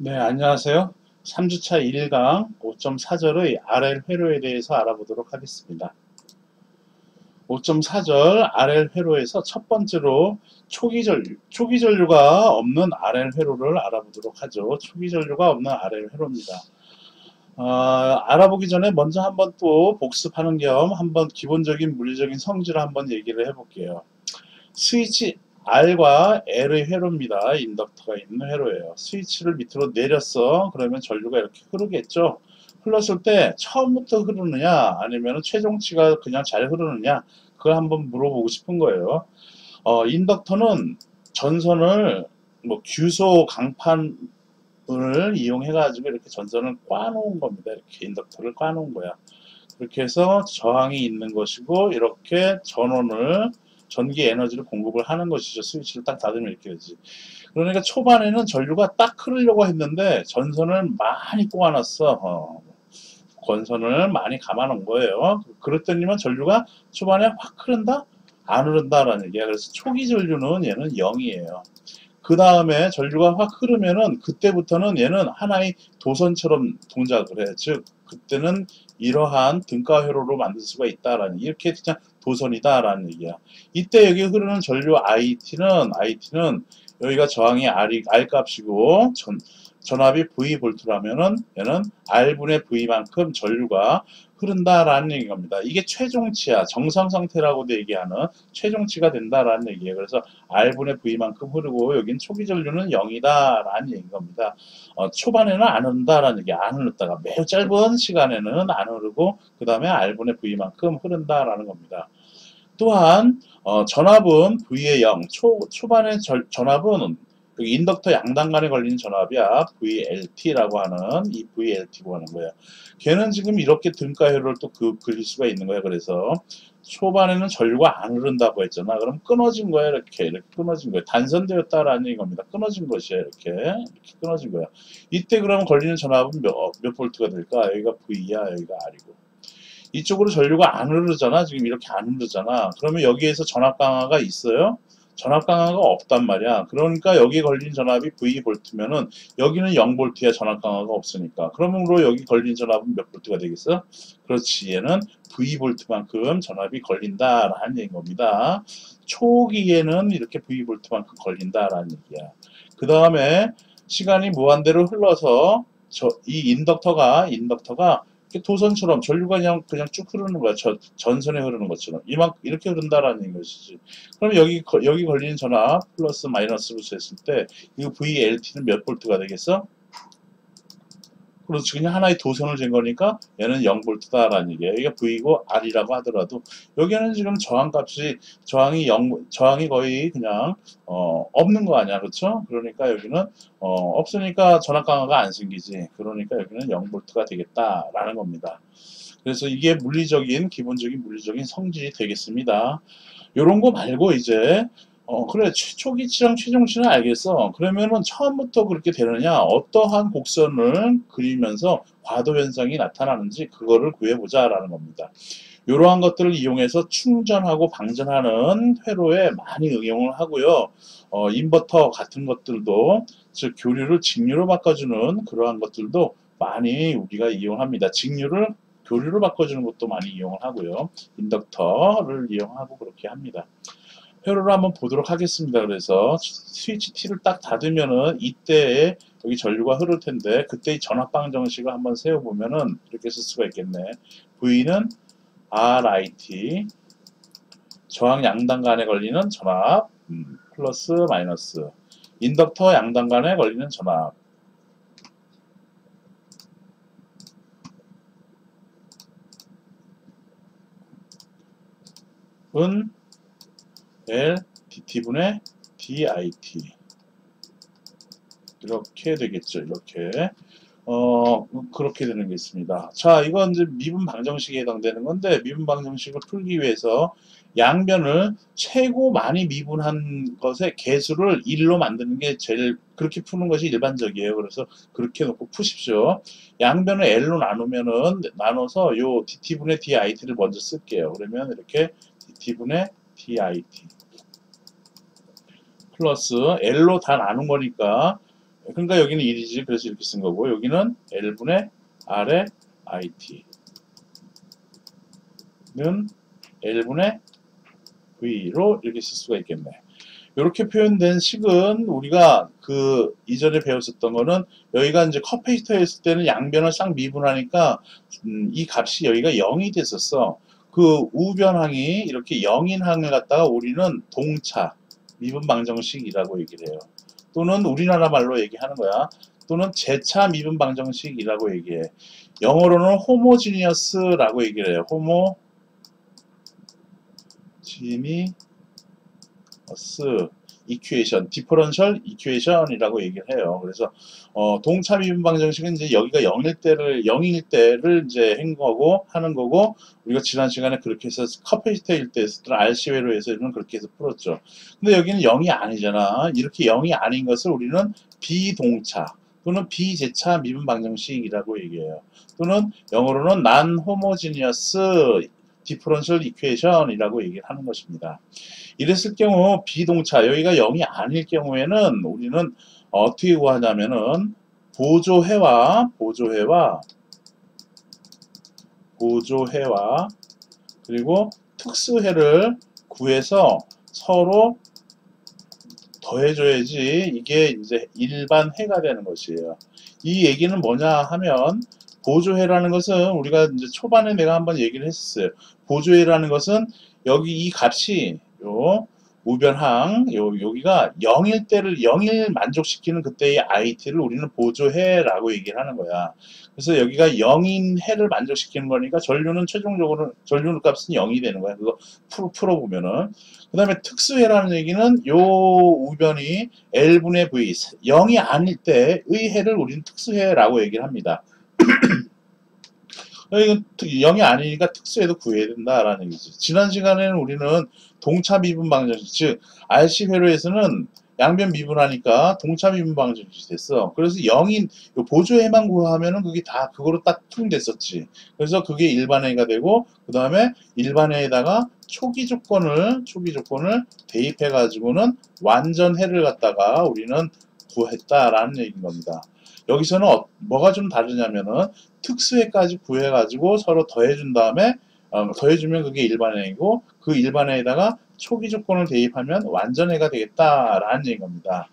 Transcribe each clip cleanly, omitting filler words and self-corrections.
네, 안녕하세요. 3주차 1강 5.4절의 RL 회로에 대해서 알아보도록 하겠습니다. 5.4절 RL 회로에서 첫 번째로 초기 전류가 없는 RL 회로를 알아보도록 하죠. 초기 전류가 없는 RL 회로입니다. 알아보기 전에 먼저 한번 또 복습하는 겸 한번 기본적인 물리적인 성질을 한번 얘기를 해볼게요. 스위치 R과 L의 회로입니다. 인덕터가 있는 회로예요. 스위치를 밑으로 내렸어. 그러면 전류가 이렇게 흐르겠죠. 흘렀을 때 처음부터 흐르느냐 아니면 최종치가 그냥 잘 흐르느냐 그걸 한번 물어보고 싶은 거예요. 인덕터는 전선을 뭐 규소 강판을 이용해 가지고 이렇게 전선을 꽈놓은 겁니다. 이렇게 인덕터를 꽈놓은 거야. 그렇게 해서 저항이 있는 것이고 이렇게 전기 에너지를 공급을 하는 것이죠. 스위치를 딱 닫으면 이렇게 되지. 그러니까 초반에는 전류가 딱 흐르려고 했는데 전선을 많이 꼬아놨어. 건선을 많이 감아놓은 거예요. 그랬더니만 전류가 초반에 확 흐른다? 안 흐른다라는 얘기야. 그래서 초기 전류는 얘는 0이에요. 그 다음에 전류가 확 흐르면은 그때부터는 얘는 하나의 도선처럼 동작을 해. 즉 그때는 이러한 등가 회로로 만들 수가 있다라는 이렇게 그냥 도선이다라는 얘기야. 이때 여기 흐르는 전류 IT는 여기가 저항이 R 값이고 전압이 V 볼트라면은 얘는 R분의 V만큼 전류가 흐른다라는 얘기입니다. 이게 최종치야. 정상 상태라고도 얘기하는 최종치가 된다라는 얘기예요. 그래서 R분의 V만큼 흐르고 여긴 초기 전류는 0이다라는 얘기인 겁니다. 초반에는 안 흐른다라는 얘기, 안 흐르다가 매우 짧은 시간에는 안 흐르고 그 다음에 R분의 V만큼 흐른다라는 겁니다. 또한 전압은 V의 0, 초반의 전압은 여기 인덕터 양단간에 걸리는 전압이야. VLT라고 하는 이 VLT라고 하는 거예요. 걔는 지금 이렇게 등가회로를 또 그릴 수가 있는 거예요. 그래서 초반에는 전류가 안 흐른다고 했잖아. 그럼 끊어진 거야. 이렇게 끊어진 거예요. 단선되었다라는 겁니다. 끊어진 것이에요. 이렇게 끊어진 거야. 이때 그러면 걸리는 전압은 몇 볼트가 될까? 여기가 V야, 여기가 R이고. 이쪽으로 전류가 안 흐르잖아. 지금 이렇게 안 흐르잖아. 그러면 여기에서 전압 강화가 있어요? 전압 강화가 없단 말이야. 그러니까 여기 걸린 전압이 V볼트면은 여기는 0볼트야. 전압 강화가 없으니까. 그러므로 여기 걸린 전압은 몇 볼트가 되겠어? 그렇지. 얘는 V볼트만큼 전압이 걸린다라는 얘기인 겁니다. 초기에는 이렇게 V볼트만큼 걸린다라는 얘기야. 그 다음에 시간이 무한대로 흘러서 이 인덕터가 이렇게 도선처럼 전류가 그냥 쭉 흐르는 거야. 전선에 흐르는 것처럼. 이렇게 흐른다라는 것이지. 그럼 여기 걸리는 전압 플러스 마이너스로 했을 때 이 VLT는 몇 볼트가 되겠어? 그렇지. 그냥 하나의 도선을 잰 거니까 얘는 0볼트다라는 얘기예요. 이게 V고 R이라고 하더라도 여기는 지금 저항이 거의 그냥 없는 거 아니야. 그렇죠? 그러니까 여기는 없으니까 전압 강화가 안 생기지. 그러니까 여기는 0볼트가 되겠다라는 겁니다. 그래서 이게 기본적인 물리적인 성질이 되겠습니다. 요런 거 말고 이제 그래 초기치랑 최종치는 알겠어. 그러면은 처음부터 그렇게 되느냐 어떠한 곡선을 그리면서 과도 현상이 나타나는지 그거를 구해보자라는 겁니다. 이러한 것들을 이용해서 충전하고 방전하는 회로에 많이 응용을 하고요. 인버터 같은 것들도 즉 교류를 직류로 바꿔주는 그러한 것들도 많이 우리가 이용합니다. 직류를 교류로 바꿔주는 것도 많이 이용을 하고요. 인덕터를 이용하고 그렇게 합니다. 회로를 한번 보도록 하겠습니다. 그래서 스위치 T를 딱 닫으면은 이때에 여기 전류가 흐를 텐데 그때의 전압 방정식을 한번 세워보면은 이렇게 쓸 수가 있겠네. V는 RIT 저항 양단 간에 걸리는 전압 플러스 마이너스 인덕터 양단 간에 걸리는 전압 은 L DT분의 DIT 이렇게 되겠죠. 이렇게 그렇게 되는 게 있습니다. 자, 이건 이제 미분 방정식에 해당되는 건데 미분 방정식을 풀기 위해서 양변을 최고 많이 미분한 것의 개수를 1로 만드는 게 제일 그렇게 푸는 것이 일반적이에요. 그래서 그렇게 놓고 푸십시오. 양변을 L로 나눠서 요 DT분의 DIT를 먼저 쓸게요. 그러면 이렇게 DT분의 DIT 플러스 L로 다 나눈 거니까 그러니까 여기는 1이지. 그래서 이렇게 쓴 거고, 여기는 L분의 R의 IT는 L분의 V로 이렇게 쓸 수가 있겠네. 이렇게 표현된 식은 우리가 그 이전에 배웠었던 거는 여기가 이제 커패시터에 있을 때는 양변을 싹 미분하니까 이 값이 여기가 0이 됐었어. 그 우변항이 이렇게 0인 항을 갖다가 우리는 동차 미분 방정식이라고 얘기를 해요. 또는 우리나라 말로 얘기하는 거야. 또는 재차 미분 방정식이라고 얘기해. 영어로는 호모지니어스라고 얘기를 해요. 호모지니어스 이퀘이션, 디퍼런셜 이퀘이션이라고 얘기를 해요. 그래서 동차 미분 방정식은 이제 여기가 0일 때를 이제 한 거고 하는 거고, 우리가 지난 시간에 그렇게 해서 커패시터일 때 했었던 RC 회로에서는 그렇게 해서 풀었죠. 근데 여기는 0이 아니잖아. 이렇게 0이 아닌 것을 우리는 비동차 또는 비재차 미분 방정식이라고 얘기해요. 또는 영어로는 non homogeneous differential equation이라고 얘기를 하는 것입니다. 이랬을 경우 비동차 여기가 0이 아닐 경우에는 우리는 어떻게 구하냐면은 보조해와 그리고 특수해를 구해서 서로 더해줘야지 이게 이제 일반 해가 되는 것이에요. 이 얘기는 뭐냐 하면, 보조해라는 것은 우리가 이제 초반에 내가 한번 얘기를 했었어요. 보조해라는 것은 여기 이 값이 요 우변항 여기가 0일 만족시키는 그때의 IT를 우리는 보조해라고 얘기를 하는 거야. 그래서 여기가 0인 해를 만족시키는 거니까 전류는 최종적으로 전류 값은 0이 되는 거야. 그거 풀어보면은. 그 다음에 특수해라는 얘기는 요 우변이 L분의 V 0이 아닐 때의 해를 우리는 특수해라고 얘기를 합니다. 이건 0이 아니니까 특수해도 구해야 된다라는 얘기죠. 지난 시간에는 우리는 동차 미분 방정식, 즉 RC 회로에서는 양변 미분하니까 동차 미분 방정식이 됐어. 그래서 0인 보조해만 구하면은 그게 다 그거로 딱 투입됐었지. 그래서 그게 일반해가 되고, 그 다음에 일반해에다가 초기 조건을 대입해 가지고는 완전해를 갖다가 우리는 구했다라는 얘기인 겁니다. 여기서는 뭐가 좀 다르냐면은 특수해까지 구해가지고 서로 더해준 다음에 더해주면 그게 일반해이고, 그 일반해에다가 초기 조건을 대입하면 완전해가 되겠다라는 얘기인 겁니다.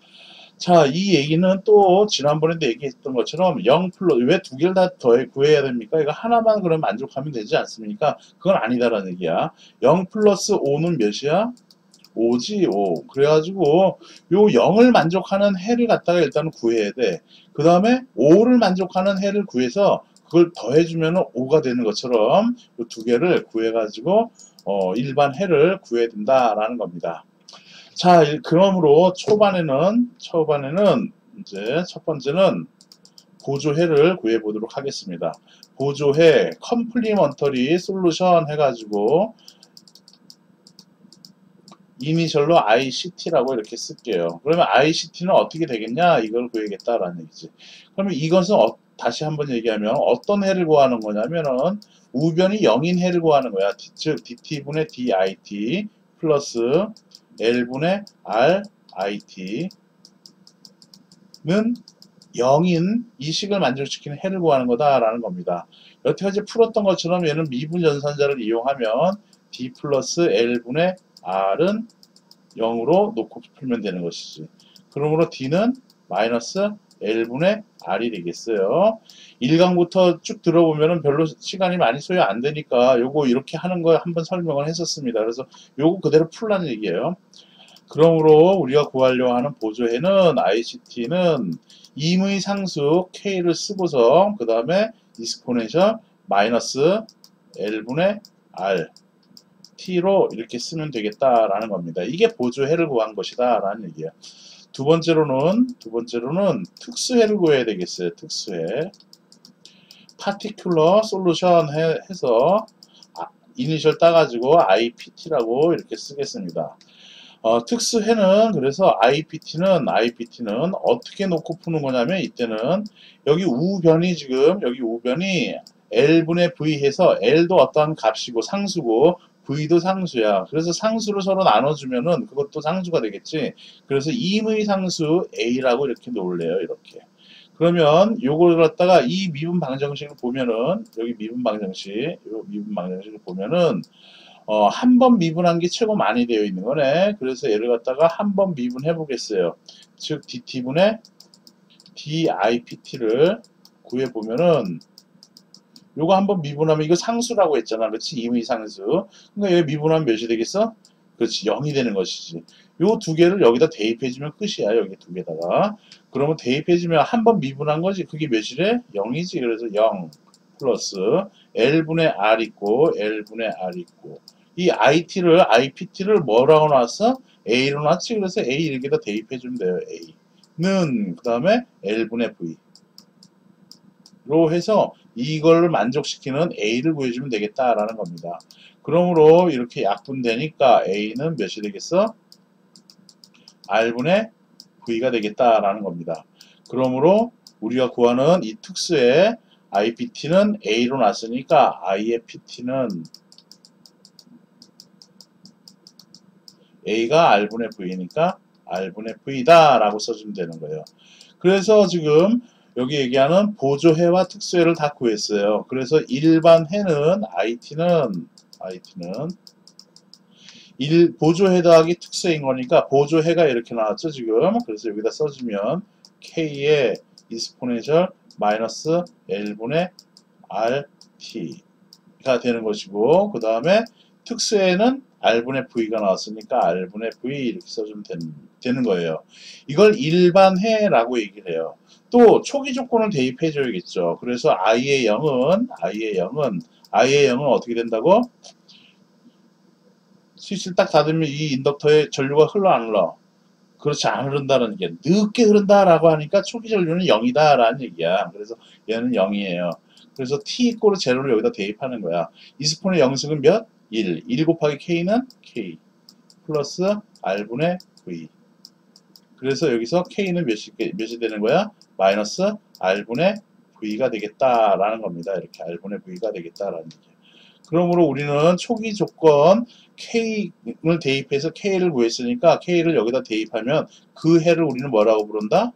자, 이 얘기는 또 지난번에도 얘기했던 것처럼 0 플러스 왜 두 개를 다 구해야 됩니까? 이거 하나만 그럼 만족하면 되지 않습니까? 그건 아니다라는 얘기야. 0 플러스 5는 몇이야? 5지, 5. 그래가지고 요 0을 만족하는 해를 갖다가 일단은 구해야 돼. 그 다음에 5를 만족하는 해를 구해서 그걸 더해주면 5가 되는 것처럼 이 두 개를 구해가지고 일반 해를 구해야 된다라는 겁니다. 자, 그러므로 초반에는 이제 첫 번째는 보조해를 구해 보도록 하겠습니다. 보조해 컴플리먼터리 솔루션 해가지고 이니셜로 ICT라고 이렇게 쓸게요. 그러면 ICT는 어떻게 되겠냐? 이걸 구해야겠다라는 얘기지. 그러면 이것은 다시 한번 얘기하면 어떤 해를 구하는 거냐면은 우변이 0인 해를 구하는 거야. 즉 DT분의 DIT 플러스 L분의 RIT는 0인 이 식을 만족시키는 해를 구하는 거다라는 겁니다. 여태까지 풀었던 것처럼 얘는 미분 연산자를 이용하면 D 플러스 L분의 R은 0으로 놓고 풀면 되는 것이지. 그러므로 D는 마이너스 L분의 R이 되겠어요. 1강부터 쭉 들어보면 별로 시간이 많이 소요 안 되니까 요거 이렇게 하는 거 한번 설명을 했었습니다. 그래서 요거 그대로 풀라는 얘기예요. 그러므로 우리가 구하려고 하는 보조해는 ICT는 임의 상수 K를 쓰고서 그 다음에 익스포넨셜 마이너스 L분의 R T로 이렇게 쓰면 되겠다라는 겁니다. 이게 보조해를 구한 것이다 라는 얘기예요. 두 번째로는 특수해를 구해야 되겠어요. 특수해. particular solution 해서 이니셜 따가지고 IPT라고 이렇게 쓰겠습니다. 특수해는 그래서 IPT는 어떻게 놓고 푸는 거냐면, 이때는 여기 우변이 L분의 V 해서 L도 어떠한 값이고 상수고 V도 상수야. 그래서 상수를 서로 나눠주면은 그것도 상수가 되겠지. 그래서 임의 상수 A라고 이렇게 놓을래요. 이렇게. 그러면 요걸 갖다가 이 미분 방정식을 보면은 여기 미분 방정식, 요 미분 방정식을 보면은 한 번 미분한 게 최고 많이 되어 있는 거네. 그래서 얘를 갖다가 한 번 미분해 보겠어요. 즉 dt분의 dipt를 구해 보면은 요거 한번 미분하면 이거 상수라고 했잖아. 그렇지? 임의 상수. 그러니까 여기 미분하면 몇이 되겠어? 그렇지. 0이 되는 것이지. 요 두 개를 여기다 대입해주면 끝이야. 여기 두 개다가. 그러면 대입해주면 한 번 미분한 거지. 그게 몇이래? 0이지. 그래서 0 플러스 L분의 R 있고 L분의 R 있고 이 IPT를 뭐라고 나왔어? A로 나왔지. 그래서 A 이렇게다 대입해주면 돼요. A는 그 다음에 L분의 V로 해서 이걸 만족시키는 A를 구해주면 되겠다라는 겁니다. 그러므로 이렇게 약분되니까 A는 몇이 되겠어? R분의 V가 되겠다라는 겁니다. 그러므로 우리가 구하는 이 특수의 IPT는 A로 났으니까 I의 PT는 A가 R분의 V니까 R분의 V다 라고 써주면 되는 거예요. 그래서 지금 여기 얘기하는 보조해와 특수해를 다 구했어요. 그래서 일반 해는 IT는 보조해 더하기 특수해인 거니까 보조해가 이렇게 나왔죠 지금. 그래서 여기다 써주면 K의 이스포넨셜 마이너스 L분의 RT가 되는 것이고 그 다음에 특수해는 R분의 V가 나왔으니까 R분의 V 이렇게 써주면 되는 거예요. 이걸 일반해라고 얘기를 해요. 또 초기 조건을 대입해 줘야겠죠. 그래서 I의 0은 어떻게 된다고? 스위치를 딱 닫으면 이 인덕터에 전류가 흘러 안 흘러? 그렇지 안 흐른다는 얘기야. 늦게 흐른다라고 하니까 초기 전류는 0이다라는 얘기야. 그래서 얘는 0이에요. 그래서 t 이꼬르 제로를 여기다 대입하는 거야. 이스폰의 영승은 몇? 1. 1 곱하기 k는 k 플러스 r분의 v. 그래서 여기서 k는 몇이 되는 거야? 마이너스 r분의 v가 되겠다라는 겁니다. 이렇게 r분의 v가 되겠다라는 얘기야. 그러므로 우리는 초기 조건 K를 대입해서 K를 구했으니까 K를 여기다 대입하면 그 해를 우리는 뭐라고 부른다?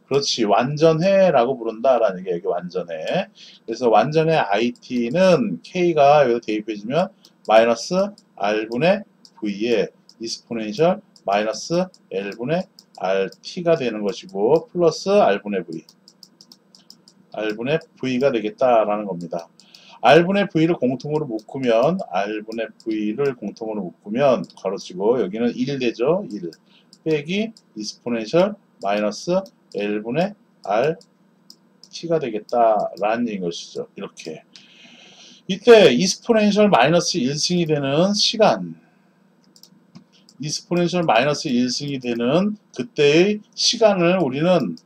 그렇지. 완전해라고 부른다라는 게 여기 완전해. 그래서 완전해 IT는 K가 여기다 대입해주면 마이너스 R분의 V에 이스포넨셜 마이너스 L분의 RT가 되는 것이고 플러스 R분의 V가 되겠다라는 겁니다. R분의 V를 공통으로 묶으면 가로치고 여기는 1 되죠. 1 빼기 이스포넨셜 마이너스 L분의 RT가 되겠다라는 얘기인 것이죠. 이렇게 이때 이스포넨셜 마이너스 1승이 되는 시간 이스포넨셜 마이너스 1승이 되는 그때의 시간을 우리는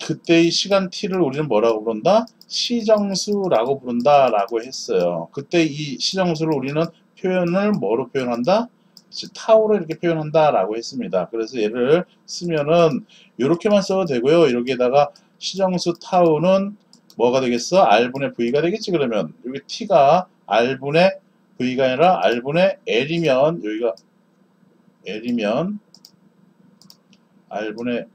그때의 시간 t를 우리는 뭐라고 부른다? 시정수라고 부른다라고 했어요. 그때 이 시정수를 우리는 표현을 뭐로 표현한다? 타우로 이렇게 표현한다라고 했습니다. 그래서 얘를 쓰면은 이렇게만 써도 되고요. 여기에다가 시정수 타우는 뭐가 되겠어? R분의 V가 되겠지 그러면 여기 t가 R분의 V가 아니라 R분의 L이면 여기가 R분의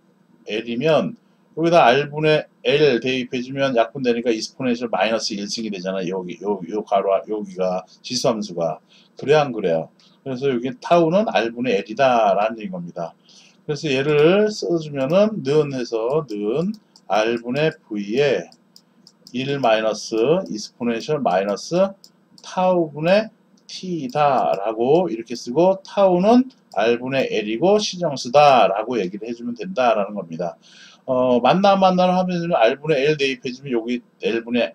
L이면 여기다 R분의 L 대입해주면 약분되니까 이스포넨셜 마이너스 1승이 되잖아. 요 가로, 여기가 지수함수가. 그래, 안 그래요? 그래서 여기 타우는 R분의 L이다. 라는 얘기인 겁니다. 그래서 얘를 써주면은, 는 R분의 V에 1 마이너스 이스포넨셜 마이너스 타우분의 T다. 라고 이렇게 쓰고, 타우는 R분의 L이고 시정수다. 라고 얘기를 해주면 된다라는 겁니다. 만나 하면 R분의 L 대입해주면 여기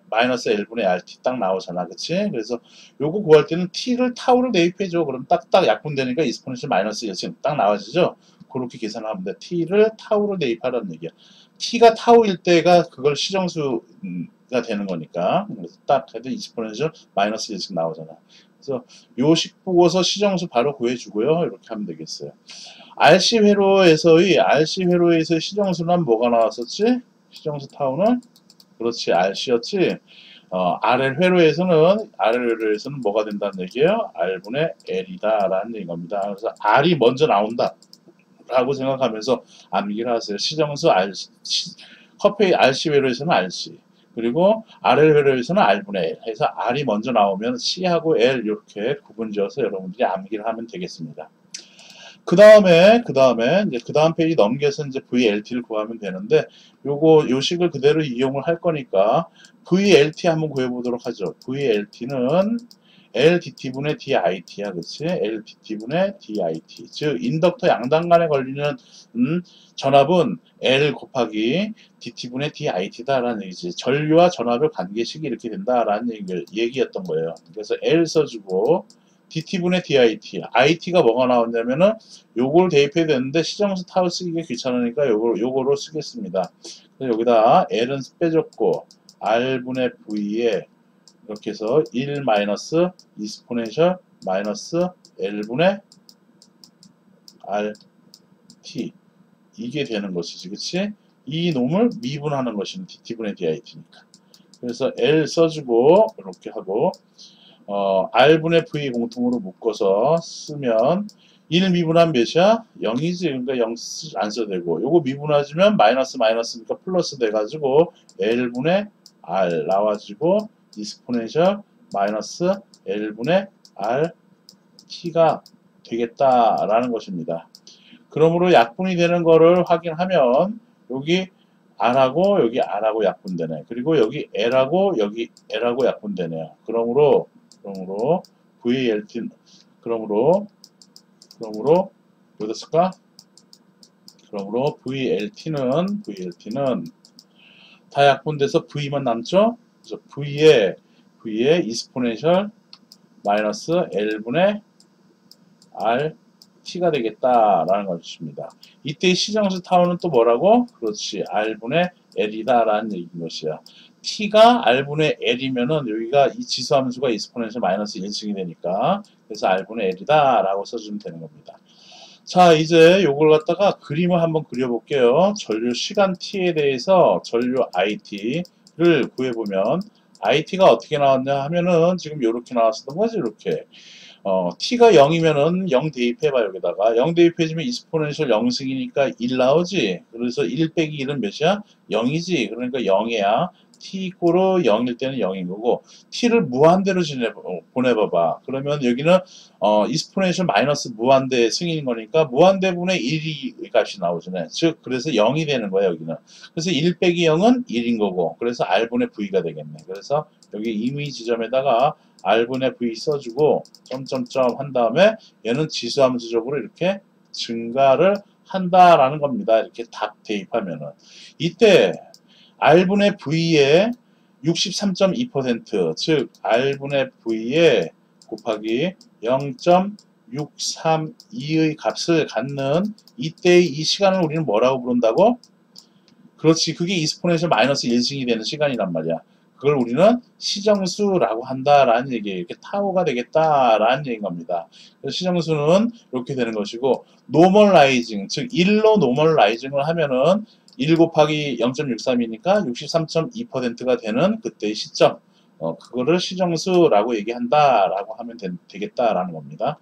마이너스 L분의 RT 딱 나오잖아. 그치? 그래서 요거 구할 때는 T를 타우를 대입해줘. 그럼 딱딱 약분되니까 이스포넨셜 마이너스 1층 딱 나와지죠? 그렇게 계산하면 돼. T를 타우로 대입하라는 얘기야. T가 타우일 때가 그걸 시정수가 되는 거니까. 그래서 딱 해도 이스포넨셜 마이너스 1층 나오잖아. 그래서 요식 보고서 시정수 바로 구해주고요. 이렇게 하면 되겠어요. RC 회로에서의 시정수는 뭐가 나왔었지? 시정수 타우는 그렇지 RC였지. RL 회로에서는 뭐가 된다는 얘기예요? R분의 L이다라는 얘기인 겁니다. 그래서 R이 먼저 나온다 라고 생각하면서 암기를 하세요. 시정수 커페이 RC 회로에서는 RC, 그리고 RL 회로에서는 R분의 L 해서 R이 먼저 나오면 C하고 L 이렇게 구분지어서 여러분들이 암기를 하면 되겠습니다. 그 다음에 이제 그 다음 페이지 넘겨서 이제 VLT를 구하면 되는데, 요 식을 그대로 이용을 할 거니까 VLT 한번 구해보도록 하죠. VLT는 LDT분의 DIT야, 그치? LDT분의 DIT. 즉, 인덕터 양당 간에 걸리는 전압은 L 곱하기 DT분의 DIT다라는 얘기지. 전류와 전압의 관계식이 이렇게 된다라는 얘기였던 거예요. 그래서 L 써주고, DT분의 DIT. IT가 뭐가 나왔냐면은 요걸 대입해야 되는데 시정수 타워 쓰기가 귀찮으니까 요거로 쓰겠습니다. 그래서 여기다 L은 빼줬고 R분의 V에 이렇게 해서 1 마이너스 이스포넨셜 마이너스 L분의 RT 이게 되는 것이지, 그치? 이 놈을 미분하는 것이 DT분의 DIT니까. 그래서 L 써주고 이렇게 하고 R분의 V 공통으로 묶어서 쓰면 1 미분하면 몇이야? 0이지. 그러니까 0 안 써도 되고, 요거 미분하지면 마이너스니까 플러스 돼가지고 L분의 R 나와지고 이스포넨셜 마이너스 L분의 RT가 되겠다라는 것입니다. 그러므로 약분이 되는 거를 확인하면 여기 R하고 여기 R하고 약분되네. 그리고 여기 L하고 여기 L하고 약분되네요. 그러므로 VLT 그러므로 어디다 쓸까? 그러므로 VLT는 다 약분돼서 V만 남죠? 그래서 V에 이스포넨셜 마이너스 L분의 RT가 되겠다라는 것입니다. 이때 시정수 타워는 또 뭐라고? 그렇지, R분의 L이다라는 얘기인 것이야. T가 R분의 L이면은 여기가 이 지수함수가 이스포넨셜 마이너스 1승이 되니까, 그래서 R분의 L이다라고 써주면 되는 겁니다. 자, 이제 요걸 갖다가 그림을 한번 그려볼게요. 전류 시간 T에 대해서 전류 IT를 구해보면, IT가 어떻게 나왔냐 하면은 지금 요렇게 나왔었던 거지, 이렇게. t가 0이면은 0 대입해봐, 여기다가. 0 대입해주면 이스포넨셜 0승이니까 1 나오지. 그래서 1 빼기 1은 몇이야? 0이지. 그러니까 0이야. t 이꼬르 0일 때는 0인 거고, t를 무한대로 보내봐봐. 그러면 여기는 이스포넨셜 마이너스 무한대 승인인 거니까 무한대분의 1이 값이 나오잖아요. 즉 그래서 0이 되는 거야, 여기는. 그래서 1 빼기 0은 1인 거고, 그래서 R분의 V가 되겠네. 그래서 여기 임의 지점에다가 R분의 V 써주고 점점점 한 다음에 얘는 지수함수적으로 이렇게 증가를 한다라는 겁니다. 이렇게 딱 대입하면은 이때 R분의 V에 63.2%, 즉 R분의 V에 곱하기 0.632의 값을 갖는 이때의 이 시간을 우리는 뭐라고 부른다고? 그렇지, 그게 이스포넨셜 마이너스 1승이 되는 시간이란 말이야. 그걸 우리는 시정수라고 한다라는 얘기예요. 이렇게 타워가 되겠다라는 얘기인 겁니다. 그래서 시정수는 이렇게 되는 것이고, 노멀라이징, 즉 1로 노멀라이징을 하면은 1 곱하기 0.63이니까 63.2%가 되는 그때의 시점, 그거를 시정수라고 얘기한다라고 하면 되겠다라는 겁니다.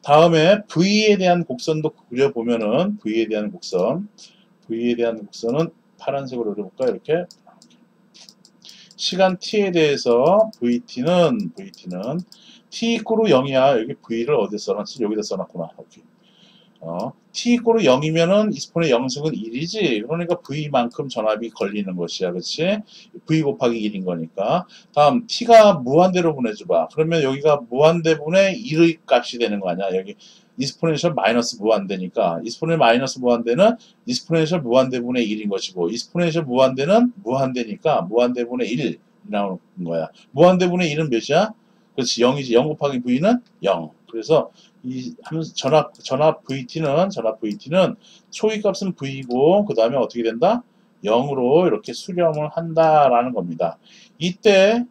다음에 V에 대한 곡선도 그려보면은 V에 대한 곡선은 파란색으로 그려볼까? 이렇게 시간 t에 대해서 VT는 t 이꼬르 0이야. 여기 V를 어디에 써놨지? 여기다 써놨구나. 오케이. t 이꼬르 0이면은 이스폰의 영승은 1이지. 그러니까 V만큼 전압이 걸리는 것이야. 그치? V 곱하기 1인 거니까. 다음, t가 무한대로 보내줘봐. 그러면 여기가 무한대분의 1의 값이 되는 거 아니야? 여기 이스포넨셜 마이너스 무한대니까, 이스포넨 마이너스 무한대는 이스포넨셜 무한대분의 1인 것이고, 이스포넨셜 무한대는 무한대니까 무한대분의 1이 나오는 거야. 무한대분의 1은 몇이야? 그렇지, 0이지. 0 곱하기 V는 0. 그래서 이 전압 VT는 초기값은 V고 그 다음에 어떻게 된다? 0으로 이렇게 수렴을 한다라는 겁니다. 이때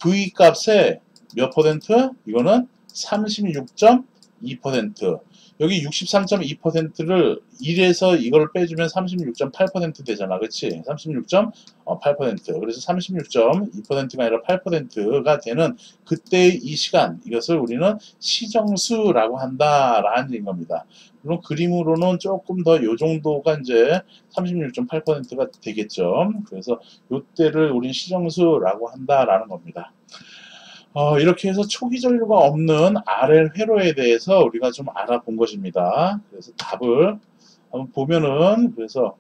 V 값의 몇 퍼센트? 이거는 36.2%. 여기 63.2%를 1에서 이걸 빼주면 36.8% 되잖아. 그치? 36.8%. 그래서 36.2%가 아니라 8%가 되는 그때의 이 시간, 이것을 우리는 시정수라고 한다라는 얘기인 겁니다. 물론 그림으로는 조금 더 요 정도가 이제 36.8%가 되겠죠. 그래서 요때를 우리는 시정수라고 한다라는 겁니다. 이렇게 해서 초기 전류가 없는 RL 회로에 대해서 우리가 좀 알아본 것입니다. 그래서 답을 한번 보면은, 그래서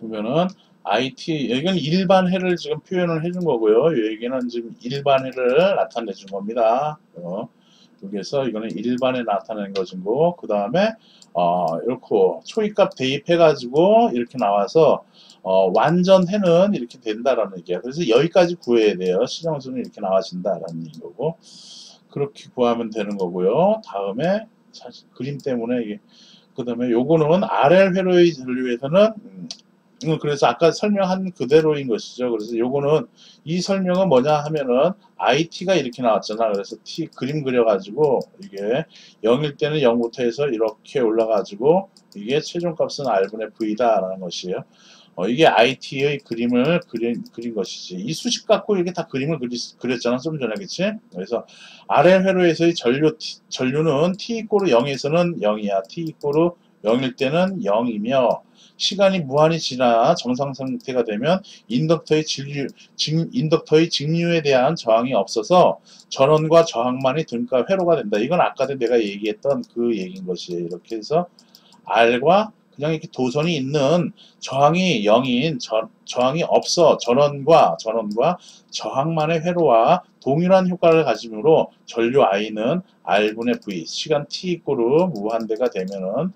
보면은 IT, 여기는 일반해를 지금 표현을 해준 거고요. 여기는 지금 일반해를 나타내 준 겁니다. 여기에서 이거는 일반에 나타내는 것이고, 그 다음에 이렇게 초이값 대입해 가지고 이렇게 나와서 완전 해는 이렇게 된다라는 얘기야. 그래서 여기까지 구해야 돼요. 시정수는 이렇게 나와진다라는 얘기인 거고, 그렇게 구하면 되는 거고요. 다음에 사실 그림 때문에 이게, 그 다음에 요거는 RL 회로의 전류에서는 그래서 아까 설명한 그대로인 것이죠. 그래서 요거는 이 설명은 뭐냐 하면은 IT가 이렇게 나왔잖아. 그래서 T 그림 그려가지고 이게 0일 때는 0부터 해서 이렇게 올라가지고 이게 최종값은 R분의 V다라는 것이에요. 이게 IT의 그림을 그린 것이지. 이 수식 갖고 이렇게 다 그림을 그렸잖아. 좀 전에, 그치? 그래서 RL 회로에서의 전류는 T=0에서는 0이야. T=0일 때는 0이며, 시간이 무한히 지나 정상 상태가 되면 인덕터의 직류에 대한 저항이 없어서 전원과 저항만이 등가 회로가 된다. 이건 아까도 내가 얘기했던 그 얘기인 것이에요. 이렇게 해서 R과 그냥 이렇게 도선이 있는 저항이 0인 저항이 없어 전원과 저항만의 회로와 동일한 효과를 가지므로 전류 I는 R분의 V 시간 T=로 무한대가 되면은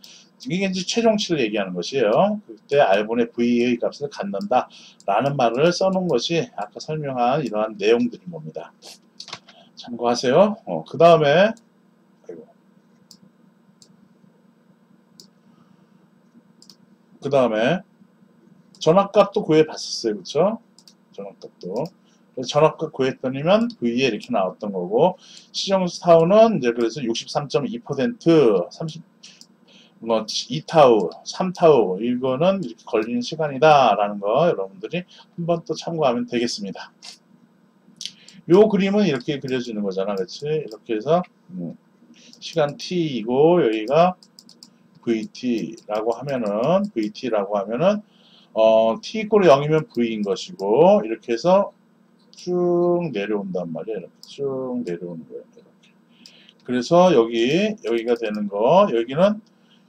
이게 이제 최종치를 얘기하는 것이에요. 그때 R분의 V의 값을 갖는다 라는 말을 써놓은 것이 아까 설명한 이러한 내용들인 겁니다. 참고하세요. 그 다음에 전압값도 구해봤었어요. 그쵸? 전압값도. 그래서 전압값 구했더니면 V에 이렇게 나왔던 거고, 시정수 타우는 이제 그래서 63.2%, 2타우, 3타우, 이거는 이렇게 걸리는 시간이다라는 거 여러분들이 한번 또 참고하면 되겠습니다. 요 그림은 이렇게 그려지는 거잖아. 그렇지? 이렇게 해서 시간 t이고 여기가 vt라고 하면은 t=0이면 v인 것이고, 이렇게 해서 쭉 내려온단 말이야. 이렇게 쭉 내려오는 거예요. 이렇게. 그래서 여기가 되는 거, 여기는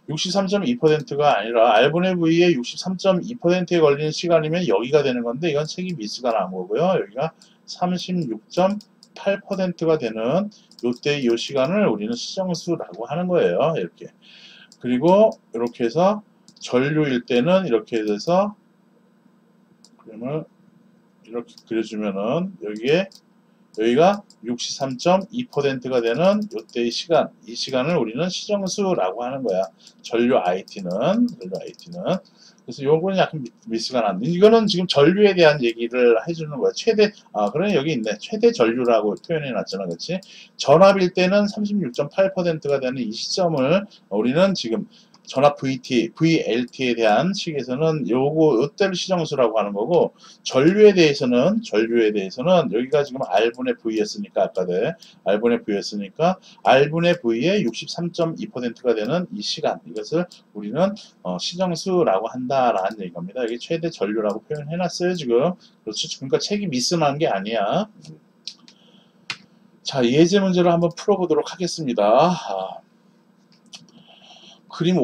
63.2%가 아니라 R분의 V에 63.2%에 걸리는 시간이면 여기가 되는 건데, 이건 책이 미스가 난 거고요. 여기가 36.8%가 되는 요때 이 시간을 우리는 시정수라고 하는 거예요. 이렇게. 그리고 이렇게 해서 전류일 때는 이렇게 돼서 그림을 이렇게 그려주면은 여기가 63.2%가 되는 요때의 시간, 이 시간을 우리는 시정수라고 하는 거야. 전류 IT는. 그래서 요거는 약간 미스가 났는데, 이거는 지금 전류에 대한 얘기를 해주는 거야. 그래, 여기 있네. 최대 전류라고 표현해 놨잖아. 그렇지? 전압일 때는 36.8%가 되는 이 시점을 우리는 지금 전압 VLT에 대한 식에서는 요때를 시정수라고 하는 거고, 전류에 대해서는 여기가 지금 R분의 V였으니까 R분의 V에 63.2%가 되는 이 시간, 이것을 우리는 시정수라고 한다라는 얘기입니다. 여기 최대 전류라고 표현해놨어요 지금. 그렇죠. 그러니까 책이 미스난 게 아니야. 자, 예제 문제를 한번 풀어보도록 하겠습니다. 그림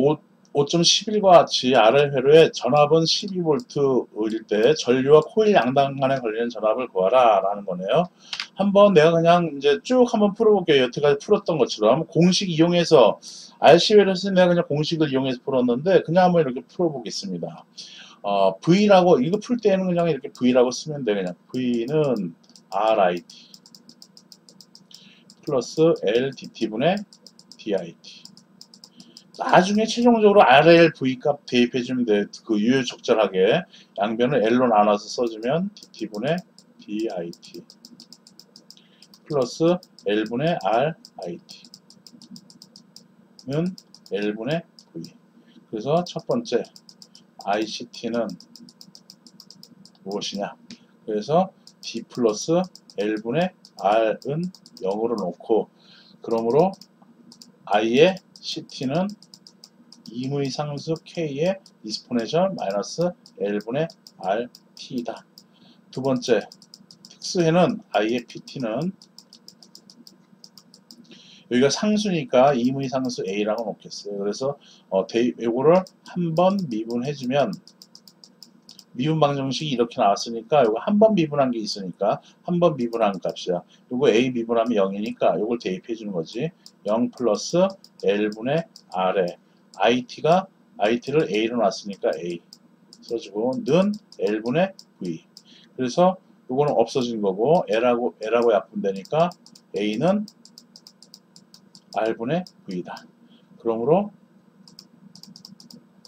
5.11과 같이 RL 회로에 전압은 12V일 때 전류와 코일 양당 간에 걸리는 전압을 구하라 라는 거네요. 한번 내가 그냥 이제 쭉 한번 풀어볼게요. 여태까지 풀었던 것처럼 공식 이용해서 RC 회로에서 내가 그냥 공식을 이용해서 풀었는데, 그냥 한번 이렇게 풀어보겠습니다. V라고, 이거 풀 때는 그냥 이렇게 V라고 쓰면 돼. 그냥 V는 RIT 플러스 LDT분의 DIT. 나중에 최종적으로 RL V 값 대입해주면 돼. 그 유효적절하게 양변을 L로 나눠서 써주면 DT분의 DIT 플러스 L분의 R IT는 L분의 V. 그래서 첫 번째 ICT는 무엇이냐? 그래서 D 플러스 L분의 R은 0으로 놓고, 그러므로 I의 CT는 2의 상수 K의 이스포네셜 마이너스 L분의 RT이다. 두 번째, 특수해는 I의 PT는 여기가 상수니까 2의 상수 A라고 놓겠어요. 그래서 요거를 한번 미분해주면, 미분 방정식이 이렇게 나왔으니까 요거 한 번 미분한 게 있으니까 한 번 미분한 값이야. 요거 A 미분하면 0이니까 요걸 대입해 주는 거지. 0 플러스 L분의 R에 IT를 A로 놨으니까 A 써주고 는 L분의 V. 그래서 요거는 없어진 거고 L하고 약분되니까 A는 R분의 V다. 그러므로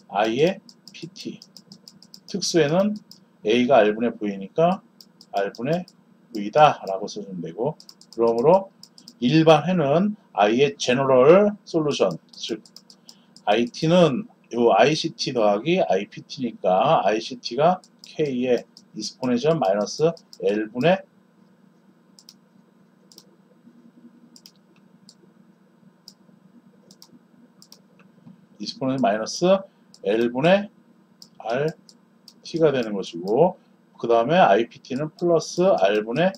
I의 PT, 특수에는 A가 R분의 V니까 R분의 V다 라고 써주면 되고, 그러므로 일반 해는 I의 제너럴 솔루션, 즉 IT는 요 ICT 더하기 IPT니까 ICT가 K의 이스포네셜 마이너스 L분의 L분의 RT가 되는 것이고, 그 다음에 IPT는 플러스 R분의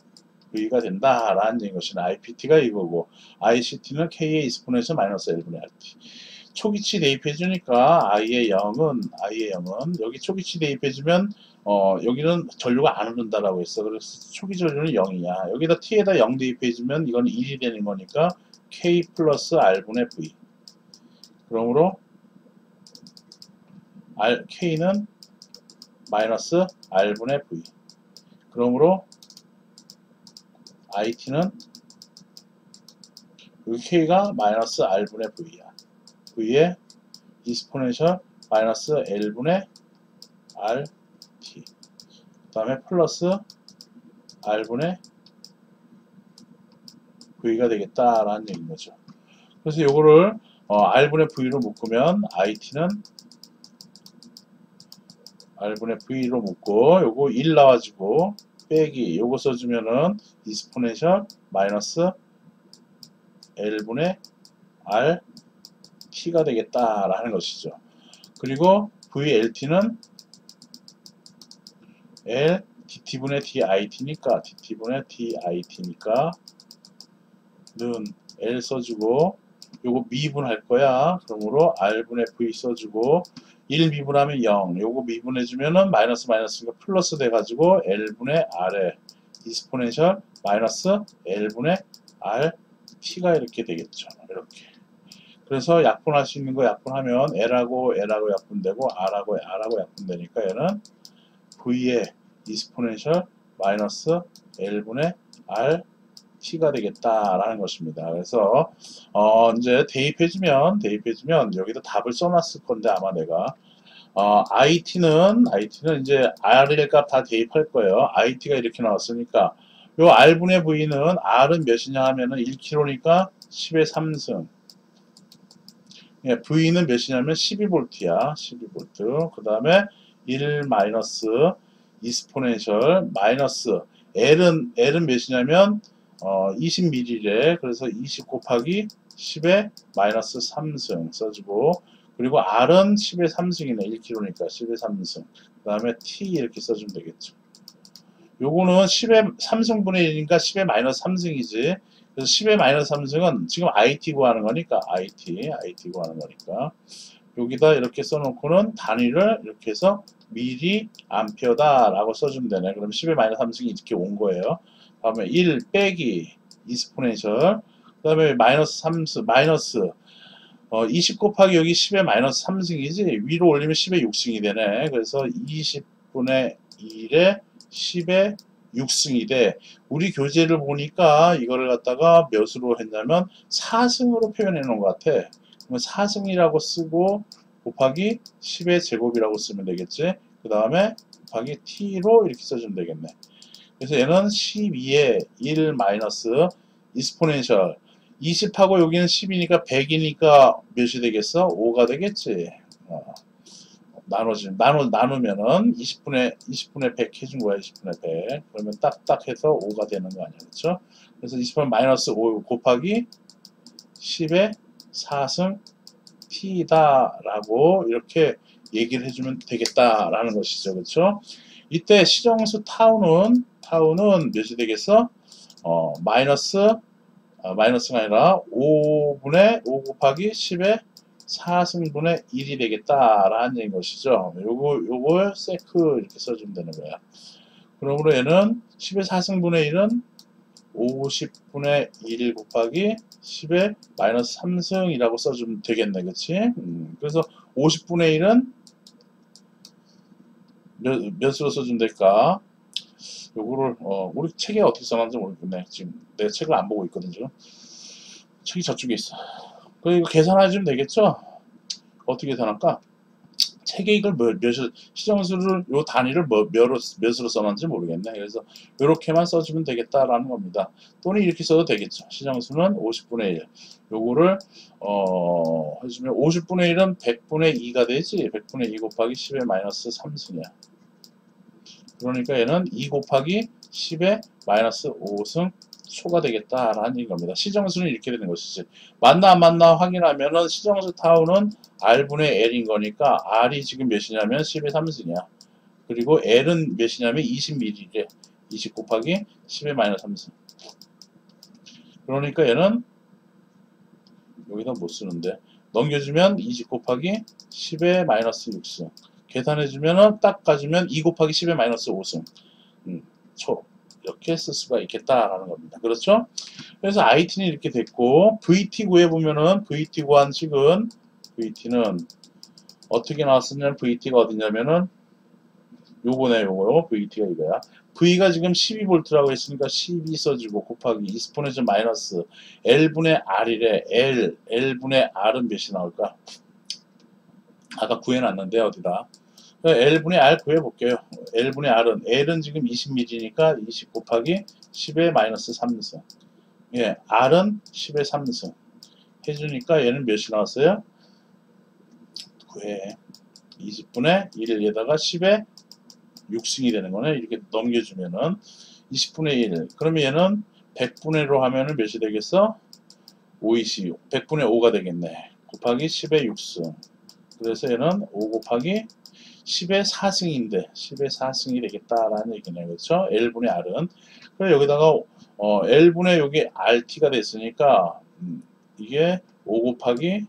V가 된다라는 얘기인 것이네. IPT가 이거고 ICT는 K의 이스포네셜 마이너스 L분의 RT. 초기치 대입해주니까 I의 0은 여기 초기치 대입해주면 여기는 전류가 안 흐른다라고 했어. 그래서 초기 전류는 0이야. 여기다 T에다 0 대입해주면 이건 1이 되는 거니까 K 플러스 R분의 V. 그러므로 K는 마이너스 R분의 V. 그러므로 IT는 여기 K가 마이너스 R분의 V야. V의 이스포네셜 마이너스 L분의 RT. 그 다음에 플러스 R분의 V가 되겠다라는 얘기인 거죠. 그래서 요거를 R분의 V로 묶으면 IT는 R분의 V로 묶고 요거 1 나와지고 빼기 요거 써주면은 이스포네셜 마이너스 L분의 RT가 되겠다라는 것이죠. 그리고 VLT는 L DT분의 DIT니까 는 L 써주고 요거 미분할 거야. 그러므로 R분의 V 써주고 1 미분하면 0, 요거 미분해주면은 마이너스니까 플러스 돼가지고 L분의 R에 이스포네셜 마이너스 L분의 RT가 이렇게 되겠죠. 이렇게. 그래서 약분할 수 있는 거 약분하면 L하고 약분되고 R하고 약분되니까 얘는 V의 이스포네셜 마이너스 L분의 RT가 되겠다라는 것입니다. 그래서 이제 대입해주면 여기다 답을 써놨을 건데 아마 내가 IT는 이제 R의 값 다 대입할 거예요. IT가 이렇게 나왔으니까 요 R분의 V는 R은 몇이냐 하면은 1kg니까 10의 3승. 예, V는 몇이냐면 12V야. 12V. 그 다음에 1 마이너스 이스포네셜 마이너스 L은 몇이냐면 20ml래. 그래서 20 곱하기 10의 마이너스 3승 써주고, 그리고 R은 10의 3승이네. 1kg니까 10의 3승. 그 다음에 T 이렇게 써주면 되겠죠. 요거는 10의 3승분의 1이니까 10의 마이너스 3승이지. 그래서 10의 마이너스 3승은 지금 IT 구하는 거니까 IT 구하는 거니까 여기다 이렇게 써놓고는 단위를 이렇게 해서 미리 암페어다 라고 써주면 되네. 그럼 10의 마이너스 3승이 이렇게 온 거예요. 다음에 1 빼기 이스포네셜, 그 다음에 마이너스 3승 마이너스 20 곱하기 여기 10의 마이너스 3승이지 위로 올리면 10의 6승이 되네. 그래서 20분의 1에 10의 6승이 돼. 우리 교재를 보니까 이거를 갖다가 몇으로 했냐면 4승으로 표현해 놓은 것 같아. 그러면 4승이라고 쓰고 곱하기 10의 제곱이라고 쓰면 되겠지. 그 다음에 곱하기 t로 이렇게 써주면 되겠네. 그래서 얘는 12의 1 마이너스 이스포넨셜 20하고 여기는 10이니까 100이니까 몇이 되겠어? 5가 되겠지. 나누면은 20분의 100 해준 거야. 20분의 100. 그러면 딱딱 해서 5가 되는 거 아니야. 그렇죠? 그래서 20분의 마이너스 5 곱하기 10의 4승 t다 라고 이렇게 얘기를 해주면 되겠다라는 것이죠. 그렇죠? 이때 시정수 타우는 몇이 되겠어? 마이너스가 아니라 5분의 5 곱하기 10의 4승분의 1이 되겠다라는 얘기인 것이죠. 요걸 세크 이렇게 써주면 되는 거야. 그러므로 얘는 10의 4승분의 1은 50분의 1 곱하기 10의 마이너스 3승이라고 써주면 되겠네. 그치? 그래서 50분의 1은 몇으로 써주면 될까? 요거를, 우리 책에 어떻게 써놨는지 모르겠네. 지금 내 책을 안 보고 있거든, 지금. 책이 저쪽에 있어. 그리고 계산해주면 되겠죠? 어떻게 계산할까? 책에 이걸 시정수를, 요 단위를 몇으로 써놨는지 모르겠네. 그래서 요렇게만 써주면 되겠다라는 겁니다. 또는 이렇게 써도 되겠죠. 시정수는 50분의 1. 요거를, 해주면 50분의 1은 100분의 2가 되지. 100분의 2 곱하기 10의 마이너스 3승이야. 그러니까 얘는 2 곱하기 10의 마이너스 5승 초가 되겠다라는 얘기입니다. 시정수는 이렇게 되는 것이지. 맞나 안 맞나 확인하면은 시정수 타우는 R분의 L인 거니까 R이 지금 몇이냐면 10의 3승이야. 그리고 L은 몇이냐면 20mm래. 20 곱하기 10의 마이너스 3승. 그러니까 얘는 여기다 못 쓰는데 넘겨주면 20 곱하기 10의 마이너스 6승. 계산해주면은 딱 가주면 2 곱하기 10의 마이너스 5승. 초. 이렇게 쓸 수가 있겠다라는 겁니다. 그렇죠? 그래서 IT는 이렇게 됐고, VT 구해보면은, VT 구한 식은, VT는 어떻게 나왔었냐면, VT가 어디냐면은, 요거네, 요거. VT가 이거야. V가 지금 12V라고 했으니까 12 써주고, 곱하기 이스포넨셜 마이너스 L분의 R이래. L분의 R은 몇이 나올까? 아까 구해놨는데, 어디다? L분의 R 구해볼게요. L분의 R은, L은 지금 20mm니까 20 곱하기 10의 마이너스 3승. 예, R은 10의 3승. 해주니까 얘는 몇이 나왔어요? 구해. 20분의 1에다가 10의 6승이 되는 거네. 이렇게 넘겨주면은 20분의 1. 그러면 얘는 100분의 1로 하면은 몇이 되겠어? 520. 100분의 5가 되겠네. 곱하기 10의 6승. 그래서 얘는 5 곱하기 10의 4승인데 10의 4승이 되겠다라는 얘기네요. 그렇죠? L분의 R은. 그럼 여기다가 L분의 여기 RT가 됐으니까 이게 5 곱하기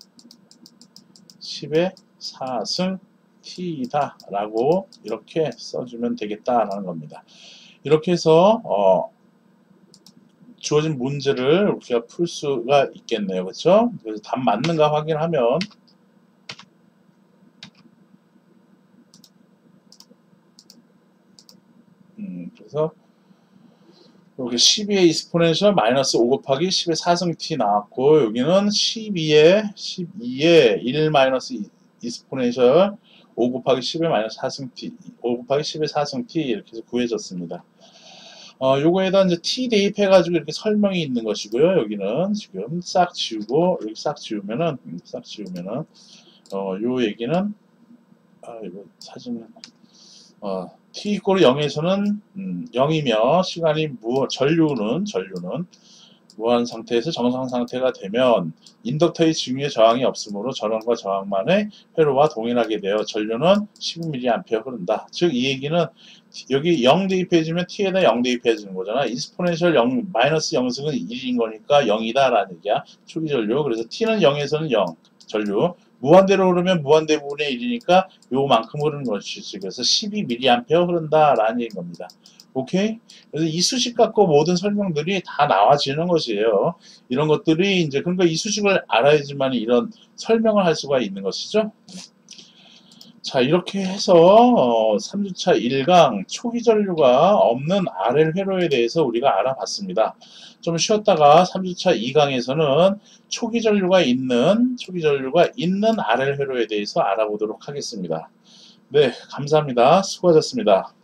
10의 4승 T다 라고 이렇게 써주면 되겠다라는 겁니다. 이렇게 해서 주어진 문제를 우리가 풀 수가 있겠네요. 그렇죠? 그래서 답 맞는가 확인하면 그래서 여기 12의 이스포넨셜 마이너스 5 곱하기 10의 4승 t 나왔고 여기는 12의 1 마이너스 이스포넨셜 5 곱하기 10의 마이너스 4승 t 5 곱하기 10의 4승 t 이렇게 해서 구해졌습니다. 요거에다 이제 t 대입해 가지고 이렇게 설명이 있는 것이고요. 여기는 지금 싹 지우고 여기 싹 지우면은 요 얘기는 이거 사진 t 이꼴 0에서는 0이며 시간이 전류는 무한 상태에서 정상 상태가 되면 인덕터의 징후에 저항이 없으므로 전원과 저항만의 회로와 동일하게 되어 전류는 12mA 흐른다. 즉 이 얘기는 여기 0 대입해주면 t에다 0 대입해주는 거잖아. 이스포넨셜 0 마이너스 0승은 1인 거니까 0이다 라는 얘기야. 초기 전류. 그래서 t는 0에서는 0 전류. 무한대로 흐르면 무한대분의 1이니까 요만큼 흐르는 것이지. 그래서 12mA 흐른다라는 얘기인 겁니다. 오케이? 그래서 이 수식 갖고 모든 설명들이 다 나와지는 것이에요. 이런 것들이 이제 그러니까 이 수식을 알아야지만 이런 설명을 할 수가 있는 것이죠. 자, 이렇게 해서 3주차 1강 초기 전류가 없는 RL 회로에 대해서 우리가 알아봤습니다. 좀 쉬었다가 3주차 2강에서는 초기 전류가 있는 RL 회로에 대해서 알아보도록 하겠습니다. 네, 감사합니다. 수고하셨습니다.